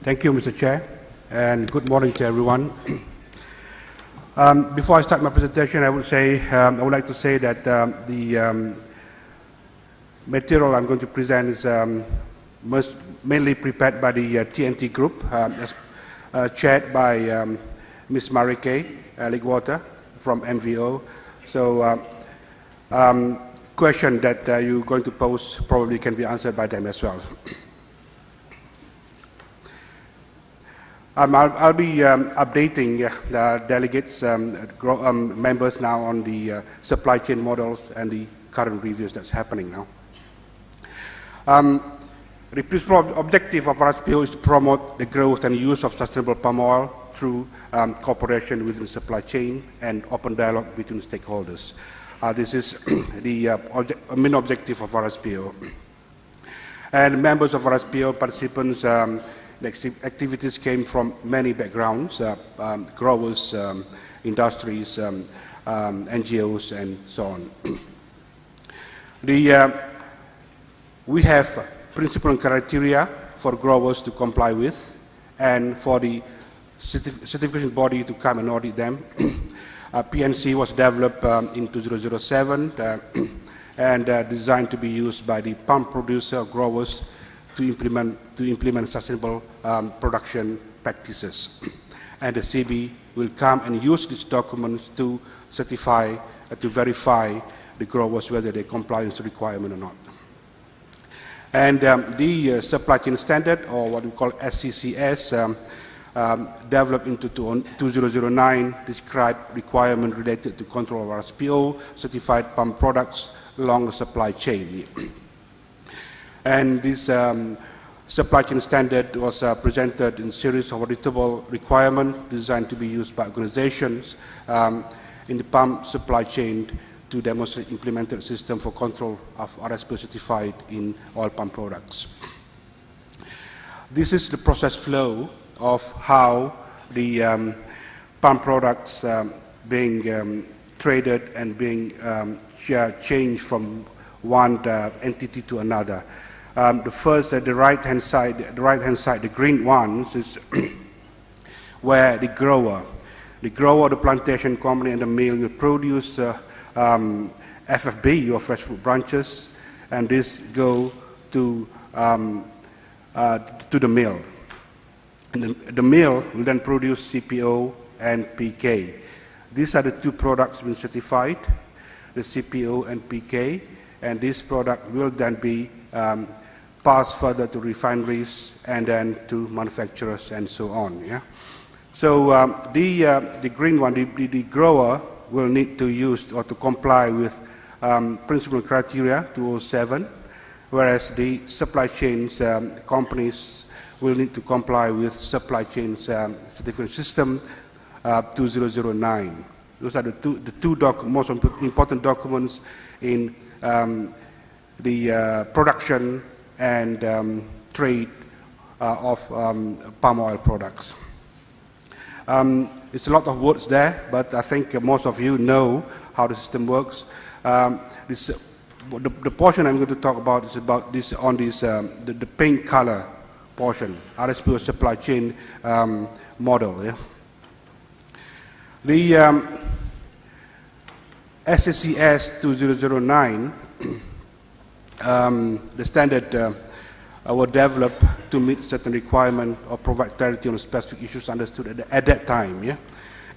Thank you, Mr. Chair, and good morning to everyone. Before I start my presentation, I would like to say that the material I'm going to present is mainly prepared by the TNT group, chaired by Ms. Marike Ligwater from MVO. So, question that you're going to pose probably can be answered by them as well. I'll be updating the delegates, members now on the supply chain models and the current reviews that's happening now. The principal objective of RSPO is to promote the growth and use of sustainable palm oil through cooperation within the supply chain and open dialogue between stakeholders. This is the main objective of RSPO. And members of RSPO participants, the activities came from many backgrounds, growers, industries, NGOs, and so on. We have principles and criteria for growers to comply with, and for the certification body to come and audit them. PNC was developed in 2007 and designed to be used by the palm producer or growers to implement sustainable production practices. And the CB will come and use these documents to certify, to verify the growers whether they comply with the requirement or not. And the supply chain standard, or what we call SCCS, developed into 2009, described requirements related to control of RSPO, certified palm products along the supply chain. And this supply chain standard was presented in a series of auditable requirements designed to be used by organizations in the palm supply chain to demonstrate implemented system for control of RSPO certified in oil palm products. This is the process flow of how the palm products being traded and being changed from one entity to another. The first, at the right-hand side, the green ones is where the grower, the plantation company, and the mill will produce FFB, or fresh fruit branches, and this go to the mill. And the mill will then produce CPO and PK. These are the two products being certified, the CPO and PK, and this product will then be passed further to refineries and then to manufacturers and so on. Yeah? So the green one, the grower will need to use or to comply with principal criteria 207, whereas the supply chains companies will need to comply with supply chain certificate system 2009. Those are the two most important documents in the production and trade of palm oil products. It's a lot of words there, but I think most of you know how the system works. The portion I'm going to talk about is about this on this the pink color portion, RSPO supply chain model. Yeah? The SCCS 2009, the standard were developed to meet certain requirements or provide clarity on specific issues understood at that time. Yeah?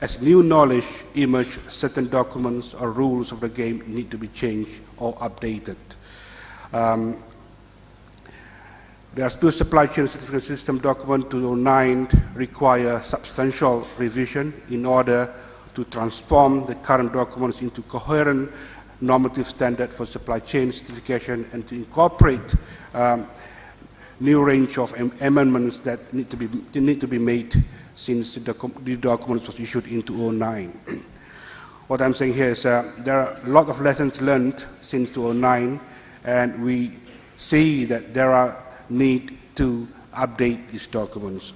As new knowledge emerged, certain documents or rules of the game need to be changed or updated. The RSPO supply chain certificate system document 2009 require substantial revision in order to transform the current documents into coherent normative standard for supply chain certification and to incorporate new range of amendments that need to be made since the documents was issued in 2009. What I'm saying here is there are a lot of lessons learned since 2009, and we see that there are need to update these documents.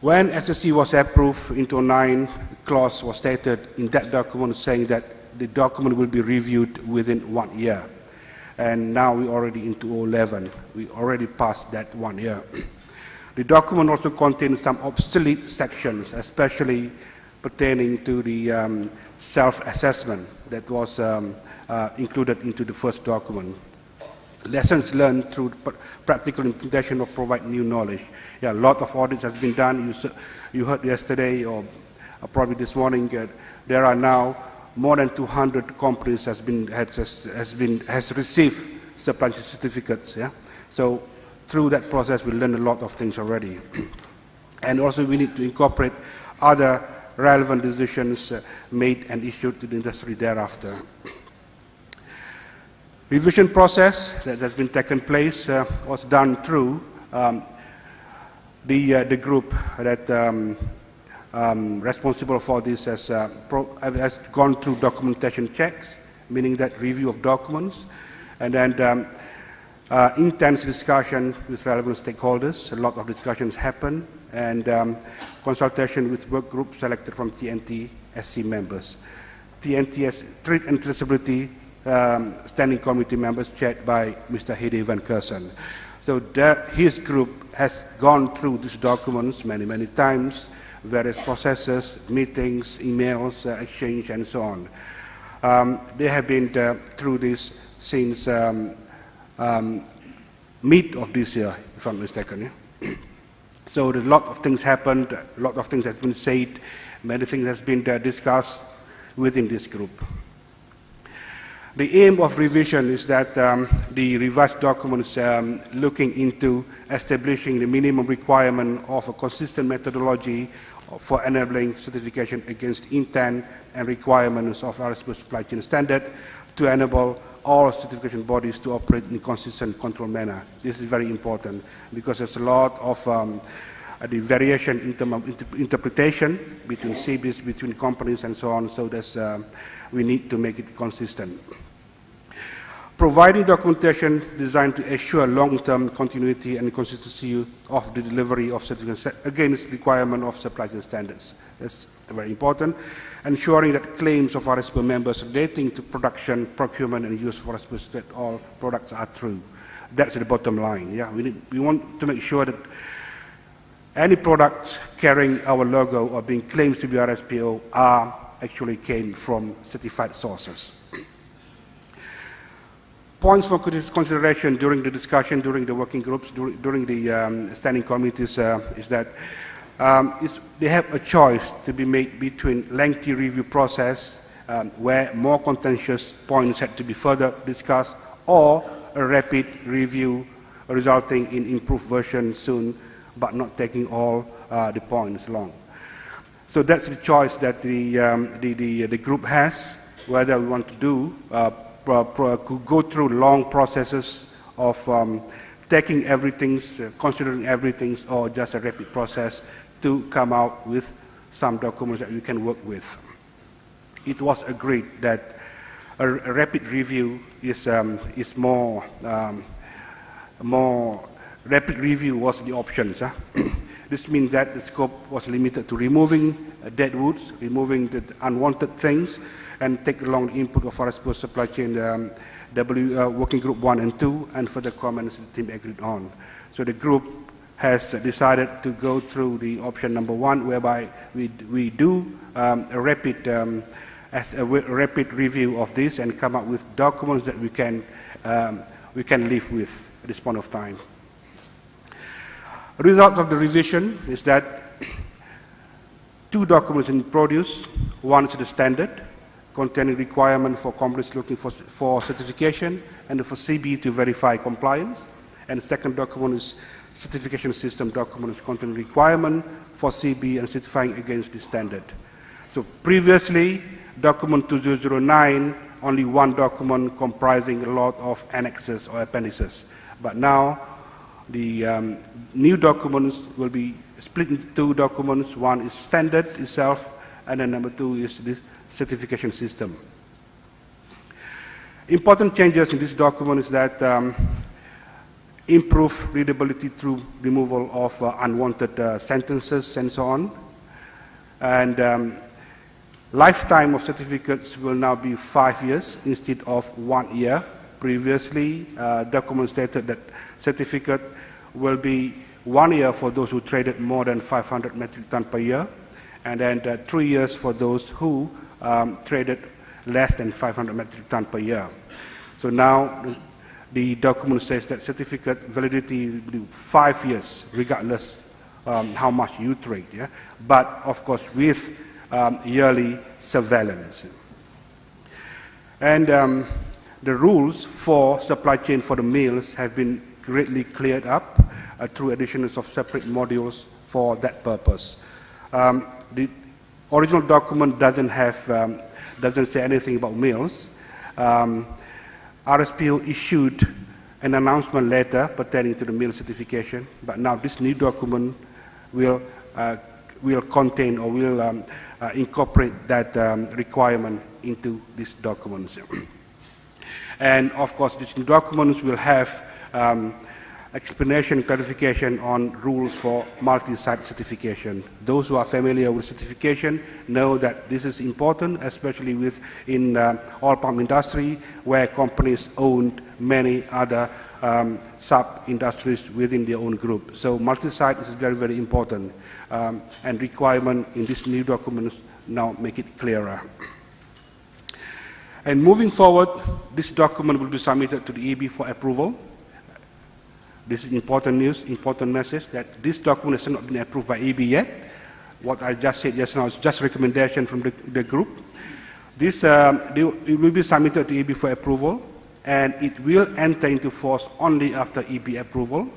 When SSC was approved in 2009, the clause was stated in that document saying that the document will be reviewed within 1 year. And now we're already into 2011. We already passed that 1 year. The document also contains some obsolete sections, especially pertaining to the self-assessment that was included into the first document. Lessons learned through practical implementation will provide new knowledge. Yeah, a lot of audits has been done. You heard yesterday or probably this morning, there are now more than 200 companies has received supply chain certificates. Yeah, so through that process, we learned a lot of things already. And also we need to incorporate other relevant decisions made and issued to the industry thereafter. Revision process that has been taken place was done through the group that responsible for this has gone through documentation checks, meaning that review of documents, and then intense discussion with relevant stakeholders. A lot of discussions happen, and consultation with work groups selected from TNT SC members. TNT has Trade and Traceability Standing Committee members chaired by Mr. Hede van Kersen. So his group has gone through these documents many times, various processes, meetings, emails, exchange, and so on. They have been through this since mid of this year, if I'm mistaken. Yeah? So a lot of things happened, a lot of things have been said, many things have been discussed within this group. The aim of revision is that the revised document is looking into establishing the minimum requirement of a consistent methodology for enabling certification against intent and requirements of RSPO supply chain standard to enable all certification bodies to operate in a consistent control manner. This is very important because there's a lot of the variation in terms of interpretation between CBs, between companies and so on, so that's, we need to make it consistent. Providing documentation designed to assure long-term continuity and consistency of the delivery of certificates against requirement of supply chain standards. That's very important. Ensuring that claims of RSPO members relating to production, procurement, and use of RSPO that all products are true. That's the bottom line. Yeah, we want to make sure that any products carrying our logo or being claimed to be RSPO are actually came from certified sources. Points for consideration during the discussion, during the working groups, during the standing committees is that they have a choice to be made between lengthy review process where more contentious points had to be further discussed, or a rapid review resulting in improved version soon, but not taking all the points long. So that's the choice that the group has, whether we want to do go through long processes of taking everything, considering everything, or just a rapid process to come out with some documents that we can work with. It was agreed that a rapid review is more rapid review was the option. This means that the scope was limited to removing dead woods, removing the unwanted things, and take along the input of RSPO supply chain working group 1 and 2, and further comments the team agreed on. So the group has decided to go through the option number 1, whereby we do a rapid review of this and come up with documents that we can live with at this point of time. The result of the revision is that 2 documents in produce. One is the standard, containing requirement for companies looking for certification and for CB to verify compliance. And the second document is certification system documents containing requirement for CB and certifying against the standard. So previously, document 2009, only one document comprising a lot of annexes or appendices. But now, the new documents will be split into 2 documents. One is standard itself, and then number 2 is this certification system. Important changes in this document is that improve readability through removal of unwanted sentences and so on. And lifetime of certificates will now be 5 years instead of 1 year. Previously, documents stated that certificate will be 1 year for those who traded more than 500 metric ton per year, and then 3 years for those who traded less than 500 metric ton per year. So now the document says that certificate validity will be 5 years, regardless how much you trade, yeah? But of course with yearly surveillance. And the rules for supply chain for the meals have been greatly cleared up through additions of separate modules for that purpose. The original document doesn't say anything about meals. RSPO issued an announcement letter pertaining to the meal certification, but now this new document will contain or will incorporate that requirement into these documents. And of course, these new documents will have explanation, clarification on rules for multi-site certification. Those who are familiar with certification know that this is important, especially in oil palm industry, where companies own many other sub-industries within their own group. So multi-site is very, very important, and requirement in this new documents now make it clearer. And moving forward, this document will be submitted to the EB for approval. This is important news, important message, that this document has not been approved by EB yet. What I just said just now is just recommendation from the group. This it will be submitted to EB for approval, and it will enter into force only after EB approval.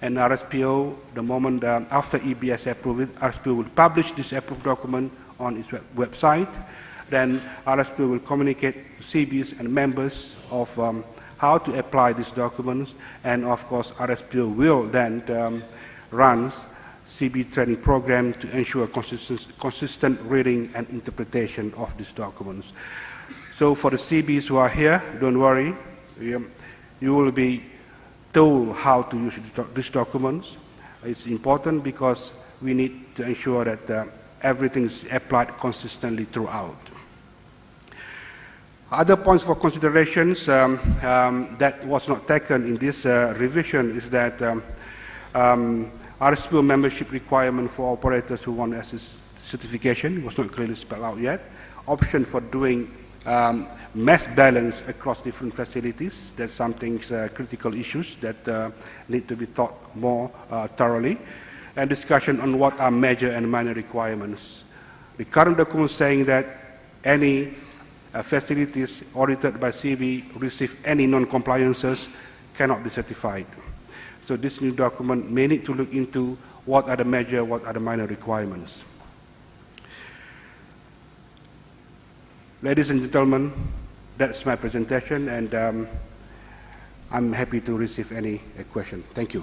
And RSPO, the moment after EB has approved it, RSPO will publish this approved document on its website. Then RSPO will communicate to CBs and members of how to apply these documents, and of course RSPO will then run CB training program to ensure consistent reading and interpretation of these documents. So for the CBs who are here, don't worry, you will be told how to use these documents. It's important because we need to ensure that everything is applied consistently throughout. Other points for considerations that was not taken in this revision is that RSPO membership requirement for operators who want assist certification was not clearly spelled out yet. Option for doing mass balance across different facilities. That's something critical issues that need to be thought more thoroughly. And discussion on what are major and minor requirements. The current document saying that any facilities audited by CB receive any non-compliances cannot be certified. So this new document may need to look into what are the major, what are the minor requirements. Ladies and gentlemen, that's my presentation, and I'm happy to receive any question. Thank you.